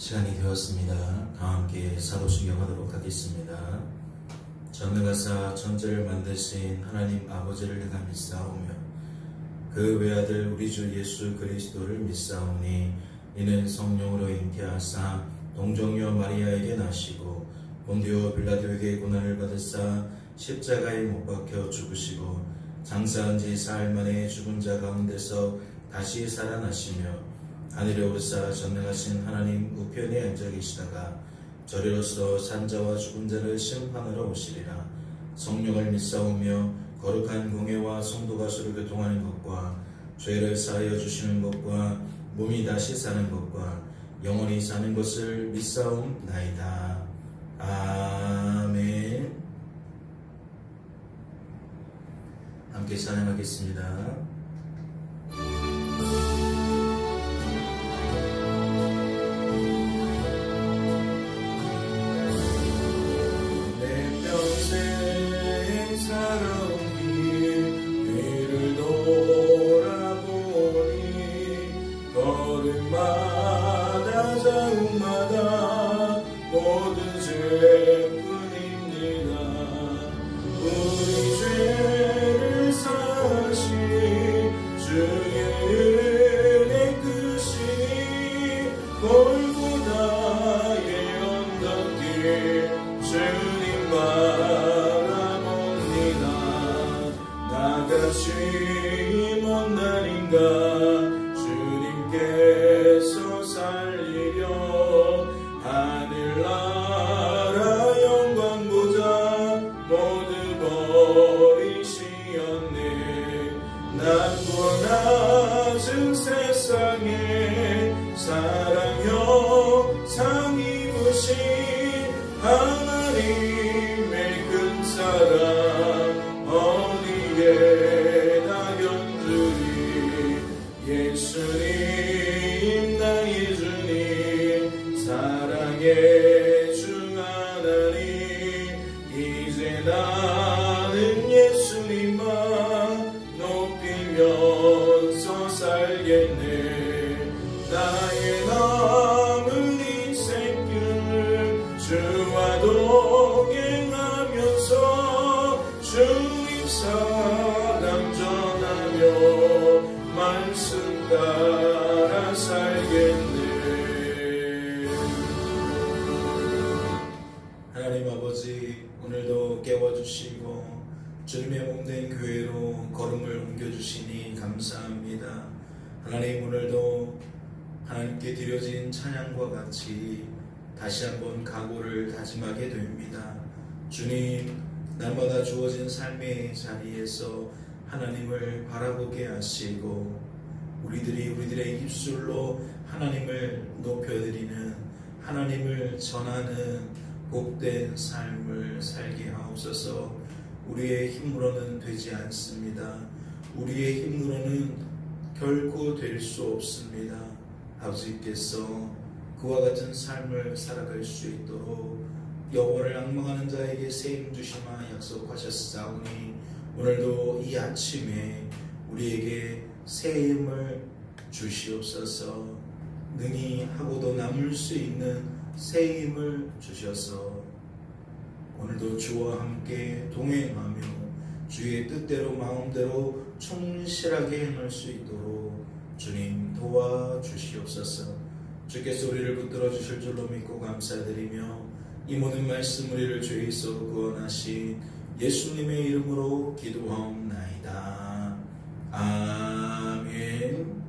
시간이 되었습니다. 다 함께 사도신경하도록 하겠습니다. 전능하사 천지를 만드신 하나님 아버지를 내가 믿사오며 그 외아들 우리 주 예수 그리스도를 믿사오니 이는 성령으로 잉태하사 동정녀 마리아에게 나시고 본디오 빌라도에게 고난을 받으사 십자가에 못 박혀 죽으시고 장사한 지 사흘 만에 죽은 자 가운데서 다시 살아나시며 하늘에 오르사 전능하신 하나님 우편에 앉아 계시다가 저리로서 산자와 죽은 자를 심판하러 오시리라. 성령을 믿사오며 거룩한 공회와 성도가 서로 교통하는 것과 죄를 사하여 주시는 것과 몸이 다시 사는 것과 영원히 사는 것을 믿사옵나이다. 아멘. 함께 찬양하겠습니다. 걸음마다 자음마다 모든 죄뿐입니다. 우리 죄를 사하신 주의 은혜 크시니 골고다의 언덕길 주님 바라봅니다. 나같이 먼 날인가 주님께서 살리려 하늘나라 영광 보자 모두 버리시었네. 낮고 낮은 세상에 사랑여 상 입으신 하나님의 큰 사랑 어디에다 견주리. 예수님 나의 주님 사랑의 주 하나님 이제 나는 예수님만 높이면서 살겠네. 나의 남은 인생길 주와 동행하면서 주님 사랑 전하며 말씀 따라 살겠네. 하나님 아버지, 오늘도 깨워주시고 주님의 몸된 교회로 걸음을 옮겨주시니 감사합니다. 하나님, 오늘도 하나님께 드려진 찬양과 같이 다시 한번 각오를 다짐하게 됩니다. 주님, 날마다 주어진 삶의 자리에서 하나님을 바라보게 하시고 우리들의 입술로 하나님을 높여드리는, 하나님을 전하는 복된 삶을 살게 하옵소서. 우리의 힘으로는 되지 않습니다. 우리의 힘으로는 결코 될 수 없습니다. 아버지께서 그와 같은 삶을 살아갈 수 있도록 여호와를 앙망하는 자에게 세임 주시마 약속하셨사오니 오늘도 이 아침에 우리에게 새 힘을 주시옵소서. 능히 하고도 남을 수 있는 새 힘을 주셔서 오늘도 주와 함께 동행하며 주의 뜻대로 마음대로 충실하게 행할 수 있도록 주님 도와주시옵소서. 주께서 우리를 붙들어 주실 줄로 믿고 감사드리며 이 모든 말씀 우리를 죄에서 구원하신 예수님의 이름으로 기도하옵나이다. 아멘.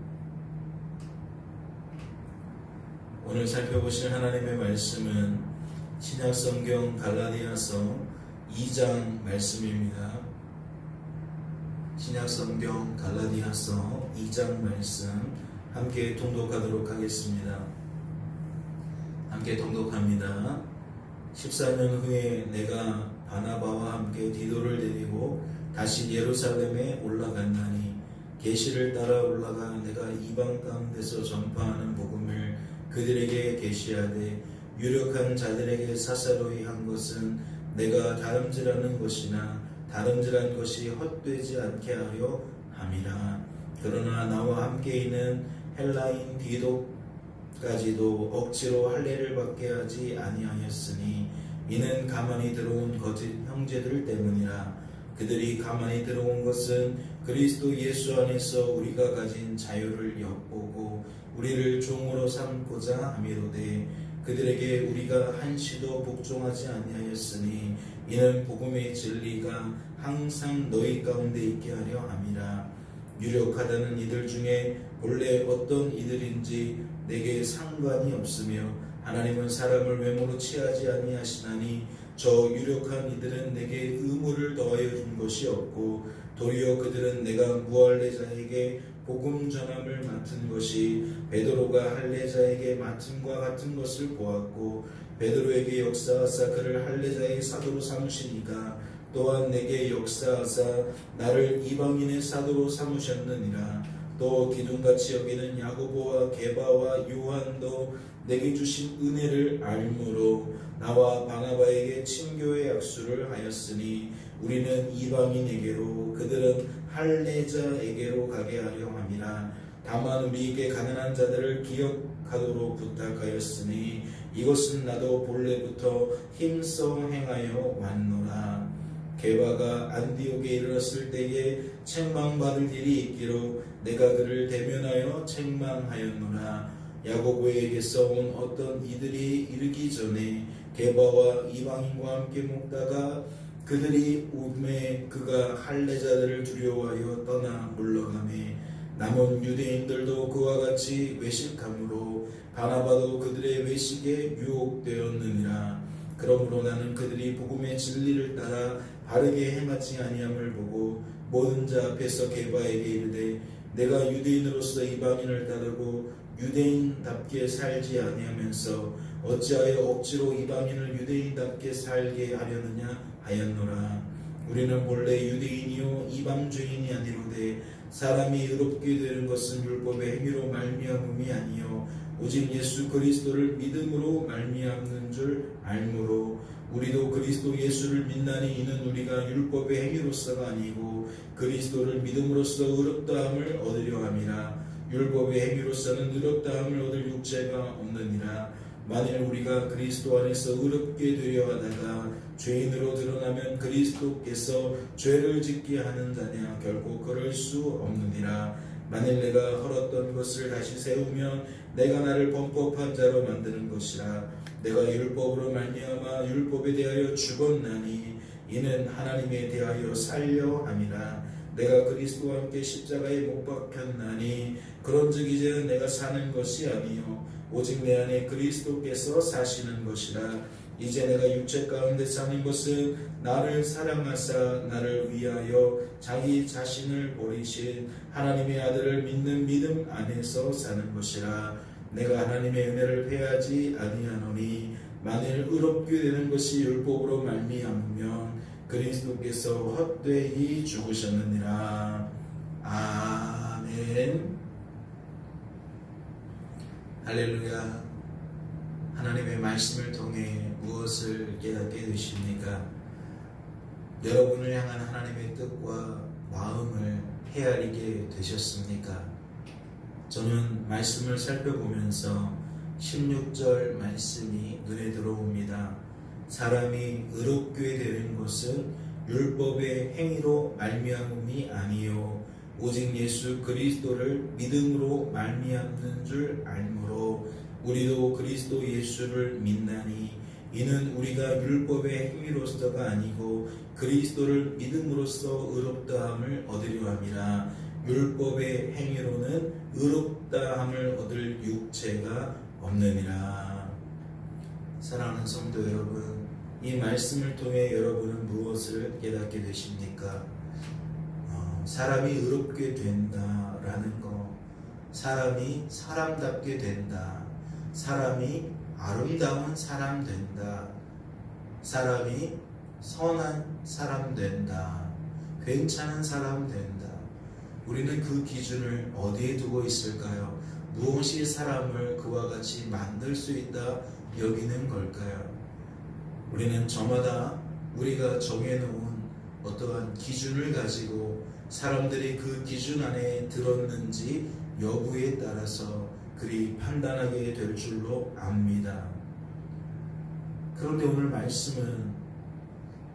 오늘 살펴보실 하나님의 말씀은 신약성경 갈라디아서 2장 말씀입니다. 신약성경 갈라디아서 2장 말씀 함께 통독하도록 하겠습니다. 함께 통독합니다. 14년 후에 내가 바나바와 함께 디도를 데리고 다시 예루살렘에 올라갔나니 계시를 따라 올라가 내가 이방 가운데서 전파하는 복음을 그들에게 계시하되 유력한 자들에게 사사로이 한 것은 내가 다름질하는 것이나 다름질한 것이 헛되지 않게 하려 함이라. 그러나 나와 함께 있는 헬라인 디도 억지로 할례를 받게 하지 아니하였으니 이는 가만히 들어온 거짓 형제들 때문이라. 그들이 가만히 들어온 것은 그리스도 예수 안에서 우리가 가진 자유를 엿보고 우리를 종으로 삼고자 함이로되 그들에게 우리가 한시도 복종하지 아니하였으니 이는 복음의 진리가 항상 너희 가운데 있게 하려 함이라. 유력하다는 이들 중에 본래 어떤 이들인지 내게 상관이 없으며 하나님은 사람을 외모로 취하지 아니하시나니 저 유력한 이들은 내게 의무를 더하여 준 것이 없고 도리어 그들은 내가 무할례자에게 복음 전함을 맡은 것이 베드로가 할례자에게 맡음과 같은 것을 보았고 베드로에게 역사하사 그를 할례자의 사도로 삼으시니까 또한 내게 역사하사 나를 이방인의 사도로 삼으셨느니라. 또 기둥같이 여기는 야고보와 게바와 요한도 내게 주신 은혜를 알므로 나와 바나바에게 친교의 약수를 하였으니 우리는 이방인에게로 그들은 할례자에게로 가게 하려 함이라. 다만 우리에게 가난한 자들을 기억하도록 부탁하였으니 이것은 나도 본래부터 힘써 행하여 왔노라. 게바가 안디옥에 이르렀을 때에 책망받을 일이 있기로 내가 그를 대면하여 책망하였노라. 야고보에게서 온 어떤 이들이 이르기 전에 게바와 이방인과 함께 먹다가 그들이 오매 그가 할례자들을 두려워하여 떠나 물러가매 남은 유대인들도 그와 같이 외식함으로 바나바도 그들의 외식에 유혹되었느니라. 그러므로 나는 그들이 복음의 진리를 따라 바르게 행하지 아니함을 보고 모든 자 앞에서 게바에게 이르되 내가 유대인으로서 이방인을 따르고 유대인답게 살지 아니하면서 어찌하여 억지로 이방인을 유대인답게 살게 하려느냐 하였노라. 우리는 본래 유대인이요 이방 죄인이 아니로되 사람이 의롭게 되는 것은 율법의 행위로 말미암음이 아니요 오직 예수 그리스도를 믿음으로 말미암는 줄 알므로 우리도 그리스도 예수를 믿나니 이는 우리가 율법의 행위로서가 아니고 그리스도를 믿음으로써 의롭다함을 얻으려 함이라. 율법의 행위로서는 의롭다함을 얻을 육체가 없느니라. 만일 우리가 그리스도 안에서 의롭게 되려 하다가 죄인으로 드러나면 그리스도께서 죄를 짓게 하는 자냐? 결코 그럴 수 없느니라. 만일 내가 헐었던 것을 다시 세우면 내가 나를 범법한 자로 만드는 것이라. 내가 율법으로 말미암아 율법에 대하여 죽었나니 이는 하나님에 대하여 살려 함이라. 내가 그리스도와 함께 십자가에 못 박혔나니 그런즉 이제는 내가 사는 것이 아니요 오직 내 안에 그리스도께서 사시는 것이라. 이제 내가 육체 가운데 사는 것은 나를 사랑하사 나를 위하여 자기 자신을 버리신 하나님의 아들을 믿는 믿음 안에서 사는 것이라. 내가 하나님의 은혜를 패하지 아니하노니 만일 의롭게 되는 것이 율법으로 말미암으면 그리스도께서 헛되이 죽으셨느니라. 아멘. 할렐루야. 하나님의 말씀을 통해 무엇을 깨닫게 되십니까? 여러분을 향한 하나님의 뜻과 마음을 헤아리게 되셨습니까? 저는 말씀을 살펴보면서 16절 말씀이 눈에 들어옵니다. 사람이 의롭게 되는 것은 율법의 행위로 말미암음이 아니요 오직 예수 그리스도를 믿음으로 말미암는 줄 알므로 우리도 그리스도 예수를 믿나니 이는 우리가 율법의 행위로서가 아니고 그리스도를 믿음으로써 의롭다함을 얻으려 함이라. 율법의 행위로는 의롭다함을 얻을 육체가 없느니라. 사랑하는 성도 여러분, 이 말씀을 통해 여러분은 무엇을 깨닫게 되십니까? 사람이 의롭게 된다라는 거, 사람이 사람답게 된다, 사람이 아름다운 사람 된다, 사람이 선한 사람 된다, 괜찮은 사람 된다. 우리는 그 기준을 어디에 두고 있을까요? 무엇이 사람을 그와 같이 만들 수 있다 여기는 걸까요? 우리는 저마다 우리가 정해놓은 어떠한 기준을 가지고 사람들이 그 기준 안에 들었는지 여부에 따라서 그리 판단하게 될 줄로 압니다. 그런데 오늘 말씀은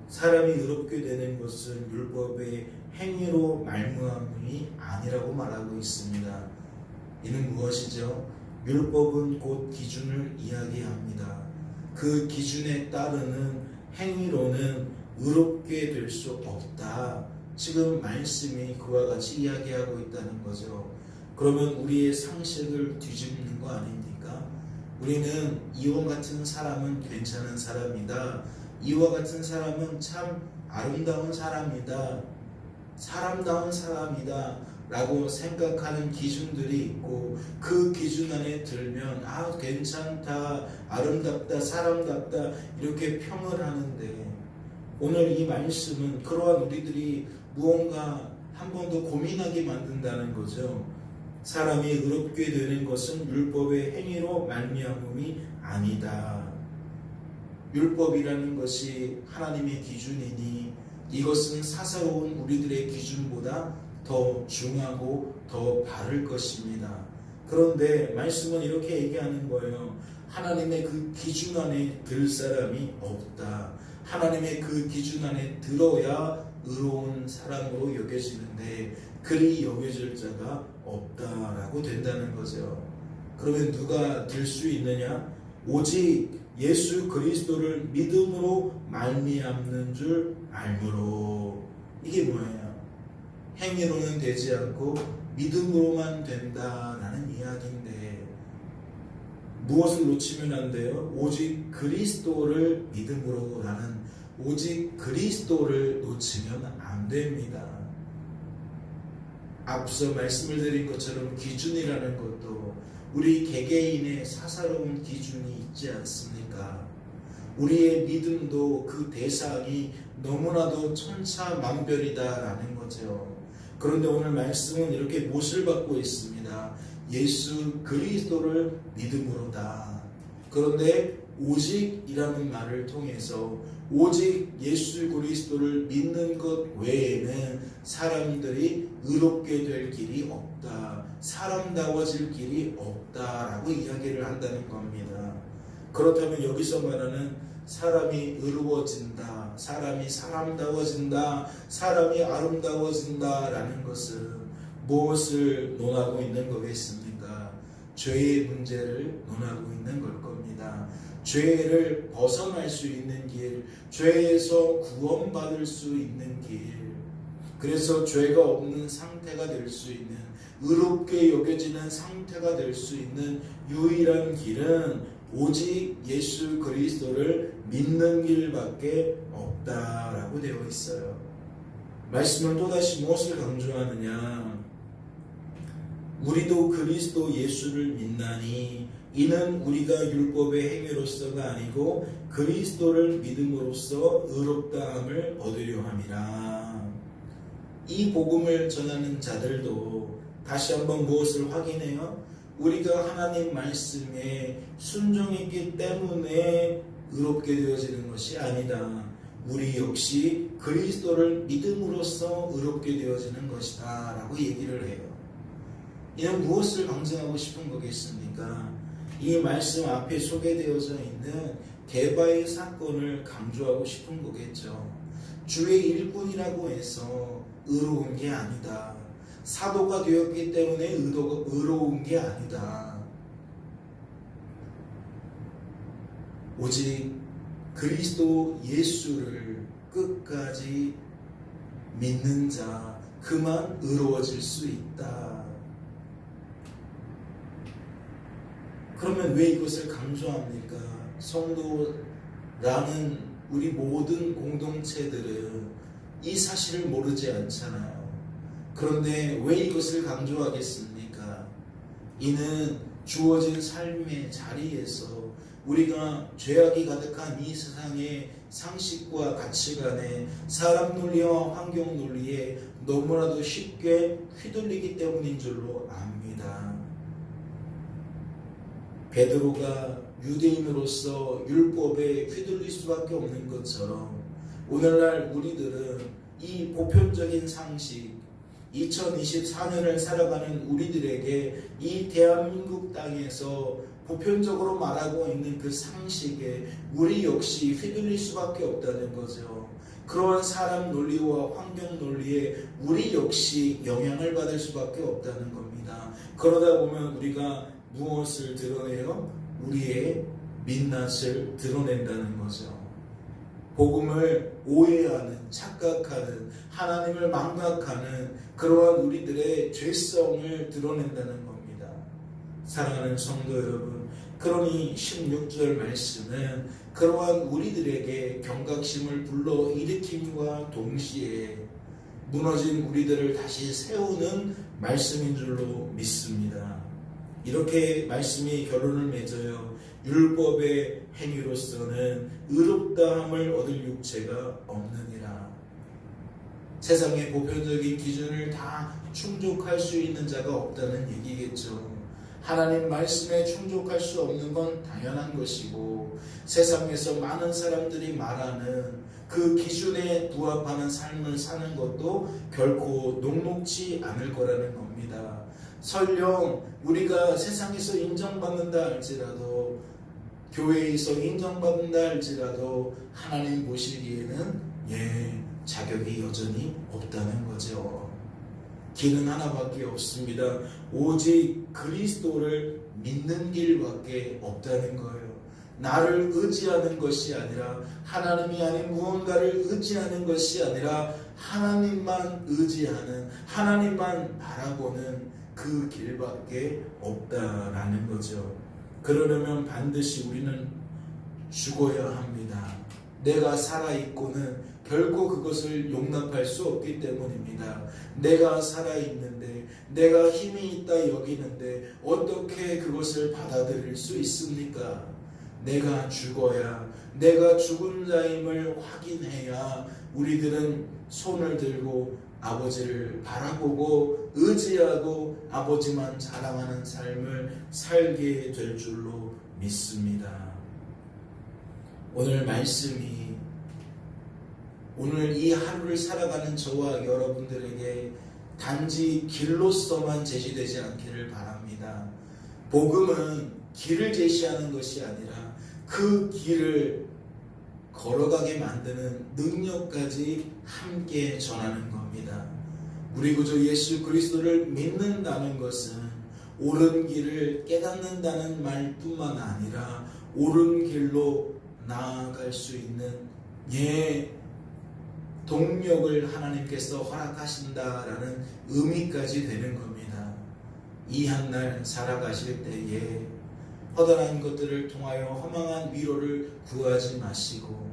사람이 의롭게 되는 것은 율법의 행위로 말미암음이 아니라고 말하고 있습니다. 이는 무엇이죠? 율법은 곧 기준을 이야기합니다. 그 기준에 따르는 행위로는 의롭게 될 수 없다. 지금 말씀이 그와 같이 이야기하고 있다는 거죠. 그러면 우리의 상식을 뒤집는 거 아닙니까? 우리는 이와 같은 사람은 괜찮은 사람이다. 이와 같은 사람은 참 아름다운 사람이다. 사람다운 사람이다. 라고 생각하는 기준들이 있고 그 기준 안에 들면 괜찮다, 아름답다, 사람답다 이렇게 평을 하는데 오늘 이 말씀은 그러한 우리들이 무언가 한 번 더 고민하게 만든다는 거죠. 사람이 의롭게 되는 것은 율법의 행위로 말미암음이 아니다. 율법이라는 것이 하나님의 기준이니 이것은 사사로운 우리들의 기준보다 더 중하고 더 바를 것입니다. 그런데 말씀은 이렇게 얘기하는 거예요. 하나님의 그 기준 안에 들 사람이 없다. 하나님의 그 기준 안에 들어야 의로운 사람으로 여겨지는데 그리 여겨질 자가 없다라고 된다는 거죠. 그러면 누가 들 수 있느냐? 오직 예수 그리스도를 믿음으로 말미암는 줄 알므로. 이게 뭐예요? 행위로는 되지 않고 믿음으로만 된다라는 이야기인데 무엇을 놓치면 안 돼요? 오직 그리스도를 믿음으로라는 오직 그리스도를 놓치면 안 됩니다. 앞서 말씀을 드린 것처럼 기준이라는 것도 우리 개개인의 사사로운 기준이 있지 않습니까? 우리의 믿음도 그 대상이 너무나도 천차만별이다라는 거죠. 그런데 오늘 말씀은 이렇게 못을 받고 있습니다. 예수 그리스도를 믿음으로다. 그런데 오직이라는 말을 통해서 오직 예수 그리스도를 믿는 것 외에는 사람들이 의롭게 될 길이 없다. 사람다워질 길이 없다라고 이야기를 한다는 겁니다. 그렇다면 여기서 말하는 사람이 의로워진다, 사람이 사람다워진다, 사람이 아름다워진다라는 것은 무엇을 논하고 있는 거겠습니까? 죄의 문제를 논하고 있는 걸 겁니다. 죄를 벗어날 수 있는 길, 죄에서 구원받을 수 있는 길, 그래서 죄가 없는 상태가 될 수 있는, 의롭게 여겨지는 상태가 될 수 있는 유일한 길은 오직 예수 그리스도를 믿는 길밖에 없다라고 되어 있어요. 말씀은 또다시 무엇을 강조하느냐? 우리도 그리스도 예수를 믿나니 이는 우리가 율법의 행위로서가 아니고 그리스도를 믿음으로써 의롭다함을 얻으려 함이라. 이 복음을 전하는 자들도 다시 한번 무엇을 확인해요? 우리가 하나님 말씀에 순종했기 때문에 의롭게 되어지는 것이 아니다. 우리 역시 그리스도를 믿음으로써 의롭게 되어지는 것이다 라고 얘기를 해요. 이는 무엇을 방증하고 싶은 거겠습니까? 이 말씀 앞에 소개되어져 있는 게바의 사건을 강조하고 싶은 거겠죠. 주의 일꾼이라고 해서 의로운 게 아니다. 사도가 되었기 때문에 의로운 게 아니다. 오직 그리스도 예수를 끝까지 믿는 자, 그만 의로워질 수 있다. 그러면 왜 이것을 강조합니까? 성도라는 우리 모든 공동체들은 이 사실을 모르지 않잖아요. 그런데 왜 이것을 강조하겠습니까? 이는 주어진 삶의 자리에서 우리가 죄악이 가득한 이 세상의 상식과 가치관에 사람 논리와 환경 논리에 너무나도 쉽게 휘둘리기 때문인 줄로 압니다. 베드로가 유대인으로서 율법에 휘둘릴 수밖에 없는 것처럼 오늘날 우리들은 이 보편적인 상식, 2024년을 살아가는 우리들에게 이 대한민국 땅에서 보편적으로 말하고 있는 그 상식에 우리 역시 휘둘릴 수밖에 없다는 거죠. 그러한 사람 논리와 환경 논리에 우리 역시 영향을 받을 수밖에 없다는 겁니다. 그러다 보면 우리가 무엇을 드러내요? 우리의 민낯을 드러낸다는 거죠. 복음을 오해하는, 착각하는, 하나님을 망각하는 그러한 우리들의 죄성을 드러낸다는 겁니다. 사랑하는 성도 여러분, 그러니 16절 말씀은 그러한 우리들에게 경각심을 불러일으킴과 동시에 무너진 우리들을 다시 세우는 말씀인 줄로 믿습니다. 이렇게 말씀이 결론을 맺어요. 율법의 행위로서는 의롭다함을 얻을 육체가 없느니라. 세상의 보편적인 기준을 다 충족할 수 있는 자가 없다는 얘기겠죠. 하나님 말씀에 충족할 수 없는 건 당연한 것이고, 세상에서 많은 사람들이 말하는 그 기준에 부합하는 삶을 사는 것도 결코 녹록지 않을 거라는 겁니다. 설령 우리가 세상에서 인정받는다 할지라도, 교회에서 인정받는다 할지라도 하나님 보시기에는 자격이 여전히 없다는 거죠. 길은 하나밖에 없습니다. 오직 그리스도를 믿는 길밖에 없다는 거예요. 나를 의지하는 것이 아니라, 하나님이 아닌 무언가를 의지하는 것이 아니라 하나님만 의지하는, 하나님만 바라보는 그 길밖에 없다라는 거죠. 그러려면 반드시 우리는 죽어야 합니다. 내가 살아있고는 결코 그것을 용납할 수 없기 때문입니다. 내가 살아있는데, 내가 힘이 있다 여기는데 어떻게 그것을 받아들일 수 있습니까? 내가 죽어야, 내가 죽은 자임을 확인해야 우리들은 손을 들고 아버지를 바라보고 의지하고 아버지만 자랑하는 삶을 살게 될 줄로 믿습니다. 오늘 말씀이 오늘 이 하루를 살아가는 저와 여러분들에게 단지 길로서만 제시되지 않기를 바랍니다. 복음은 길을 제시하는 것이 아니라 그 길을 걸어가게 만드는 능력까지 함께 전하는 겁니다. 우리 구주 예수 그리스도를 믿는다는 것은 옳은 길을 깨닫는다는 말뿐만 아니라 옳은 길로 나아갈 수 있는 동력을 하나님께서 허락하신다라는 의미까지 되는 겁니다. 이 한 날 살아가실 때에 허다한 것들을 통하여 허망한 위로를 구하지 마시고,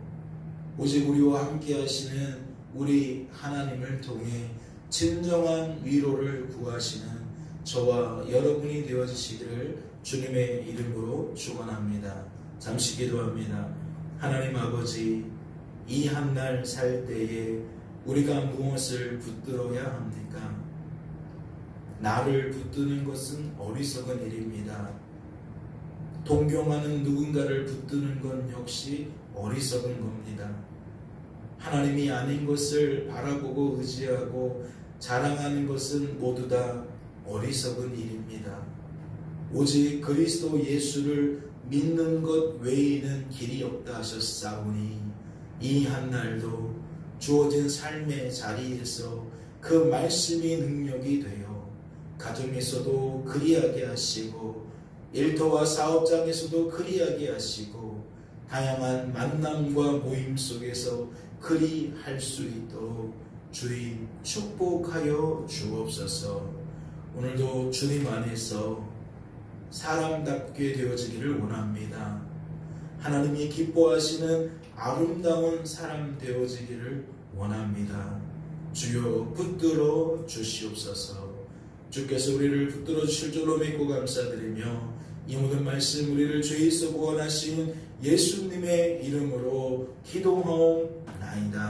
오직 우리와 함께 하시는 우리 하나님을 통해 진정한 위로를 구하시는 저와 여러분이 되어주시기를 주님의 이름으로 축원합니다. 잠시 기도합니다. 하나님 아버지, 이 한 날 살 때에 우리가 무엇을 붙들어야 합니까? 나를 붙드는 것은 어리석은 일입니다. 동경하는 누군가를 붙드는 건 역시 어리석은 겁니다. 하나님이 아닌 것을 바라보고 의지하고 자랑하는 것은 모두 다 어리석은 일입니다. 오직 그리스도 예수를 믿는 것 외에는 길이 없다 하셨사오니, 이 한 날도 주어진 삶의 자리에서 그 말씀이 능력이 되어 가정에서도 그리하게 하시고, 일터와 사업장에서도 그리하게 하시고, 다양한 만남과 모임 속에서 그리할 수 있도록 주님 축복하여 주옵소서. 오늘도 주님 안에서 사람답게 되어지기를 원합니다. 하나님이 기뻐하시는 아름다운 사람 되어지기를 원합니다. 주여 붙들어 주시옵소서. 주께서 우리를 붙들어 주실 줄로 믿고 감사드리며, 이 모든 말씀 우리를 죄에서 구원하신 예수님의 이름으로 기도하옵나이다.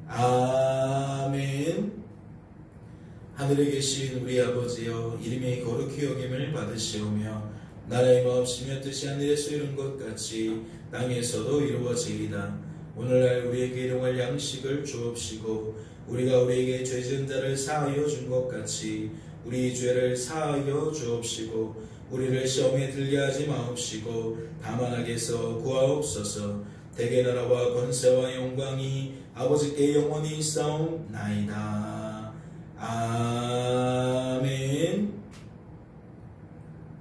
아멘. 하늘에 계신 우리 아버지여, 이름이 거룩히 여김을 받으시오며 나라의 마옵시며 뜻이 하늘에서 이룬 것 같이 땅에서도 이루어지이다. 오늘날 우리에게 일용할 양식을 주옵시고 우리가 우리에게 죄 지은 자를 사하여 준 것 같이 우리 죄를 사하여 주옵시고 우리를 시험에 들게 하지 마옵시고 다만 악에서 구하옵소서. 대개 나라와 권세와 영광이 아버지께 영원히 있사옵나이다. 아멘.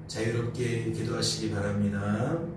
자유롭게 기도하시기 바랍니다.